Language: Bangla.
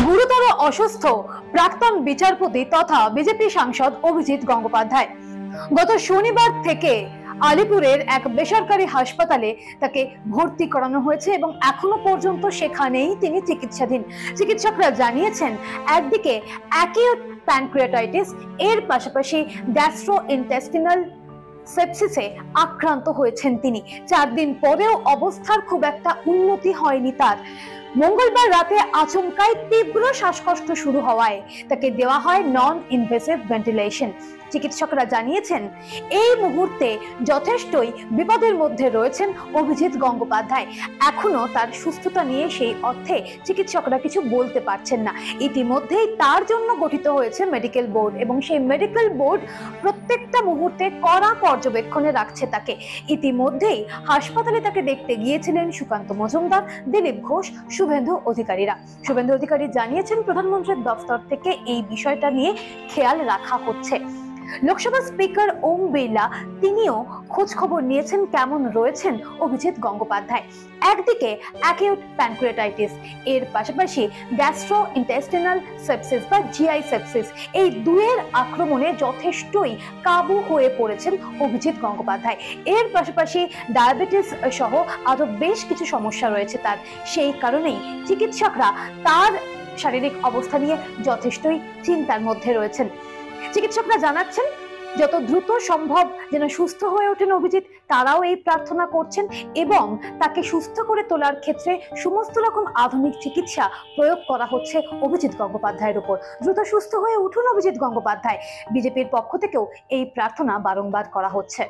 গুরুতর অসুস্থ প্রাক্তন বিচারপতি তথা বিজেপি সাংসদ অভিজিৎ গঙ্গোপাধ্যায় গত শনিবার থেকে আলিপুরের এক বেসরকারি হাসপাতালে তাকে ভর্তি করানো হয়েছে এবং এখনো পর্যন্ত সেখানেই তিনি চিকিৎসাধীন। চিকিৎসকরা জানিয়েছেন, একদিকে অ্যাকিউট প্যানক্রিয়াটাইটিস, এর পাশাপাশি গ্যাস্ট্রোইন্টেস্টিনাল সেপসিসে আক্রান্ত হয়েছেন তিনি। 4 দিন পরেও অবস্থার খুব একটা উন্নতি হয়নি তার। মঙ্গলবার রাতে আচমকাই তীব্র শ্বাসকষ্ট শুরু হওয়ায় তাকে দেওয়া হয় নন ইনভেসিভ ভেন্টিলেশন। চিকিৎসকরা জানিয়েছেন, এই মুহূর্তে যথেষ্টই বিপদের মধ্যে রয়েছেন অভিজিৎ গঙ্গোপাধ্যায়। এখনো তার সুস্থতা নিয়ে সেই অর্থে চিকিৎসকরা কিছু বলতে পারছেন না। ইতিমধ্যেই তার জন্য গঠিত হয়েছে মেডিকেল বোর্ড এবং সেই মেডিকেল বোর্ড প্রত্যেকটা মুহূর্তে কড়া পর্যবেক্ষণে রাখছে তাকে। ইতিমধ্যেই হাসপাতালে তাকে দেখতে গিয়েছিলেন সুকান্ত মজুমদার, দিলীপ ঘোষ, শুভেন্দু অধিকারীরা। শুভেন্দু অধিকারী জানিয়েছেন, প্রধানমন্ত্রীর দপ্তর থেকে এই বিষয়টা নিয়ে খেয়াল রাখা হচ্ছে। লোকসভা স্পিকার ওম বিড়লা তিনিও খোঁজ খবর নিয়েছেন কেমন রয়েছেন অভিজিৎ গঙ্গোপাধ্যায়। একদিকে অ্যাকিউট প্যানক্রিয়াটাইটিস, এর পাশাপাশি গ্যাস্ট্রোইন্টেস্টিনাল সেপসিস বা জিআই সেপসিস, এই দুয়ের আক্রমণে যথেষ্টই কাবু হয়ে পড়েছেন অভিজিৎ গঙ্গোপাধ্যায়। এর পাশাপাশি ডায়াবেটিস সহ আরো বেশ কিছু সমস্যা রয়েছে তার। সেই কারণেই চিকিৎসকরা তার শারীরিক অবস্থা নিয়ে যথেষ্টই চিন্তার মধ্যে রয়েছেন। চিকিৎসকরা জানাচ্ছেন, যত দ্রুত সম্ভব যেন সুস্থ হয়ে ওঠেন অভিজিৎ, তারাও এই প্রার্থনা করছেন এবং তাকে সুস্থ করে তোলার ক্ষেত্রে সমস্ত রকম আধুনিক চিকিৎসা প্রয়োগ করা হচ্ছে অভিজিৎ গঙ্গোপাধ্যায়ের উপর। দ্রুত সুস্থ হয়ে উঠুন অভিজিৎ গঙ্গোপাধ্যায়। বিজেপির পক্ষ থেকেও এই প্রার্থনা বারংবার করা হচ্ছে।